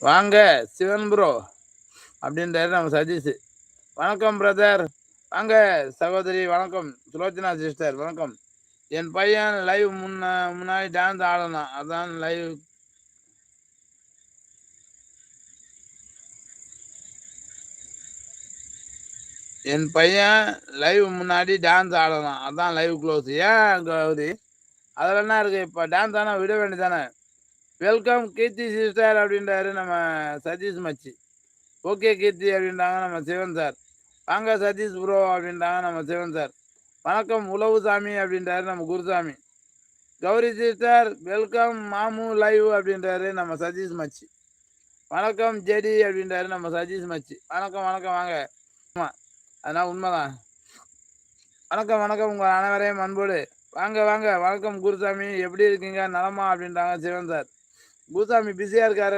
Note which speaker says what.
Speaker 1: வாங்க சிவன் ப்ரோ அப்படின்றாரு நம்ம சதீஷ். வணக்கம் பிரதர். வாங்க சகோதரி. வணக்கம் சுலோச்சனா சிஸ்டர். வணக்கம். என் பையன் லைவ் முன்னாடி டான்ஸ் ஆடணும், அதான் லைவ். என் பையன் லைவ் முன்னாடி டான்ஸ் ஆடணும், அதான் லைவ் க்ளோஸ். ஏன் கௌரி, அதில் என்ன இருக்கு? இப்போ டான்ஸ் ஆனால் விட வேண்டியதானே. வெல்கம் கீர்த்தி சிஸ்டர் அப்படின்றாரு நம்ம சதீஷ் மச்சி. ஓகே கீர்த்தி அப்படின்றாங்க நம்ம சிவன் சார். வாங்க சதீஷ் ப்ரோ அப்படின்றாங்க நம்ம சிவன் சார். வணக்கம் உழவு சாமி அப்படின்றாரு நம்ம குருசாமி. கௌரி சிஸ்டர் வெல்கம் மாமு லைவ் அப்படின்றாரு நம்ம சதீஷ் மச்சி. வணக்கம் ஜெடி அப்படின்றாரு நம்ம சதீஷ் மச்சி. வணக்கம் வணக்கம். வாங்க. ஆமாம், அதனால் உண்மைதான். வணக்கம் வணக்கம் உங்கள் அனைவரையும் அன்போடு வாங்க வாங்க. வணக்கம் குருசாமி, எப்படி இருக்கீங்க? நலமா அப்படின்றாங்க சிவன் சார். குருசாமி பிஸியாக இருக்காரு.